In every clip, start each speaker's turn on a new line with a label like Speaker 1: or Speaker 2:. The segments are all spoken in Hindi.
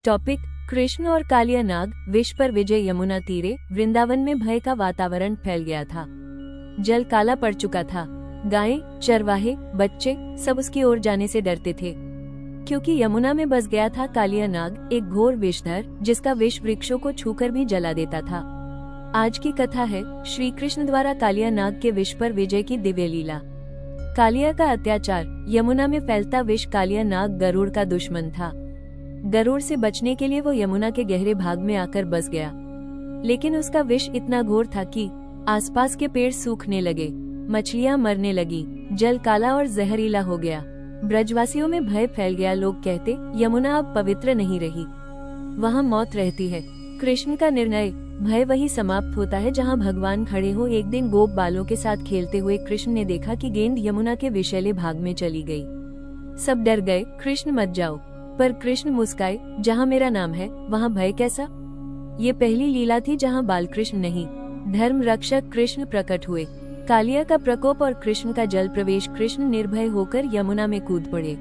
Speaker 1: टॉपिक: कृष्ण और कालिया नाग विष पर विजय। यमुना तीरे वृंदावन में भय का वातावरण फैल गया था। जल काला पड़ चुका था। गायें, चरवाहे, बच्चे सब उसकी ओर जाने से डरते थे, क्योंकि यमुना में बस गया था कालिया नाग, एक घोर विषधर जिसका विष वृक्षों को छूकर भी जला देता था। आज की कथा है श्री कृष्ण द्वारा कालिया नाग के विष पर विजय की दिव्य लीला। कालिया का अत्याचार। यमुना में फैलता विष। कालिया नाग गरुड़ का दुश्मन था। गरुड़ से बचने के लिए वो यमुना के गहरे भाग में आकर बस गया, लेकिन उसका विष इतना घोर था कि आसपास के पेड़ सूखने लगे, मछलियां मरने लगी, जल काला और जहरीला हो गया। ब्रजवासियों में भय फैल गया। लोग कहते, यमुना अब पवित्र नहीं रही, वहाँ मौत रहती है। कृष्ण का निर्णय: भय वही समाप्त होता है जहाँ भगवान खड़े हो। एक दिन गोप बालों के साथ खेलते हुए कृष्ण ने देखा कि गेंद यमुना के विषैले भाग में चली गई। सब डर गए, कृष्ण मत जाओ। पर कृष्ण मुस्काए, जहाँ मेरा नाम है वहाँ भय कैसा। ये पहली लीला थी जहाँ बालकृष्ण नहीं, धर्म रक्षक कृष्ण प्रकट हुए। कालिया का प्रकोप और कृष्ण का जल प्रवेश। कृष्ण निर्भय होकर यमुना में कूद पड़े।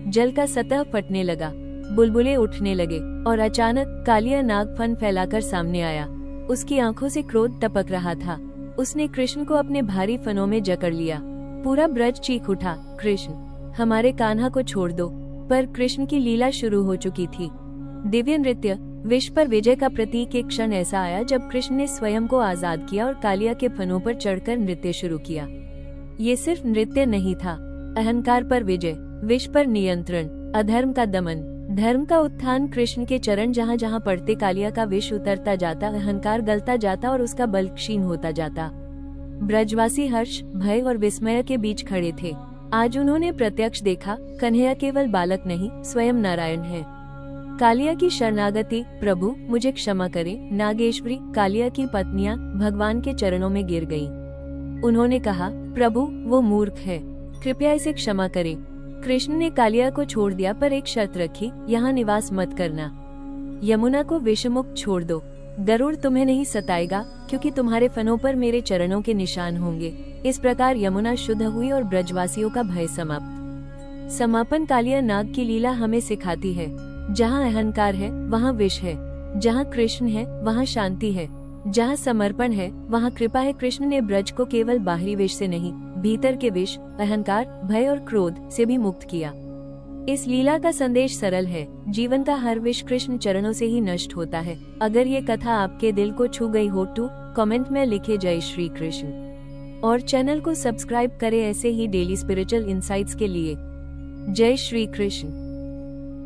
Speaker 1: जल का सतह फटने लगा, बुलबुले उठने लगे और अचानक कालिया नाग फन फैलाकर सामने आया। उसकी आंखों से क्रोध टपक रहा था। उसने कृष्ण को अपने भारी फनों में जकड़ लिया। पूरा ब्रज चीख उठा, कृष्ण, हमारे कान्हा को छोड़ दो। पर कृष्ण की लीला शुरू हो चुकी थी। दिव्य नृत्य। विष पर विजय का प्रतीक। एक क्षण ऐसा आया जब कृष्ण ने स्वयं को आजाद किया और कालिया के फनों पर चढ़कर नृत्य शुरू किया। ये सिर्फ नृत्य नहीं था, अहंकार पर विजय, विष पर नियंत्रण, अधर्म का दमन, धर्म का उत्थान। कृष्ण के चरण जहाँ जहाँ पड़ते कालिया का विष उतरता जाता, अहंकार गलता जाता और उसका बल क्षीण होता जाता। ब्रजवासी हर्ष, भय और विस्मय के बीच खड़े थे। आज उन्होंने प्रत्यक्ष देखा, कन्हैया केवल बालक नहीं, स्वयं नारायण है। कालिया की शरणागति: प्रभु मुझे क्षमा करें। नागेश्वरी, कालिया की पत्नियां, भगवान के चरणों में गिर गईं। उन्होंने कहा, प्रभु वो मूर्ख है, कृपया इसे क्षमा करें। कृष्ण ने कालिया को छोड़ दिया, पर एक शर्त रखी, यहाँ निवास मत करना। यमुना को विषमुक्त छोड़ दो। गरुड़ तुम्हें नहीं सताएगा, क्योंकि तुम्हारे फनों पर मेरे चरणों के निशान होंगे। इस प्रकार यमुना शुद्ध हुई और ब्रजवासियों का भय समाप्त। समापन। कालिया नाग की लीला हमें सिखाती है, जहाँ अहंकार है वहाँ विष है, जहाँ कृष्ण है वहाँ शांति है, जहाँ समर्पण है वहाँ कृपा है। कृष्ण ने ब्रज को केवल बाहरी विष से नहीं, भीतर के विष, अहंकार, भय और क्रोध से भी मुक्त किया। इस लीला का संदेश सरल है, जीवन का हर विष कृष्ण चरणों से ही नष्ट होता है। अगर ये कथा आपके दिल को छू गई हो तो कमेंट में लिखे जय श्री कृष्ण और चैनल को सब्सक्राइब करें ऐसे ही डेली स्पिरिचुअल इंसाइट्स के लिए। जय श्री कृष्ण।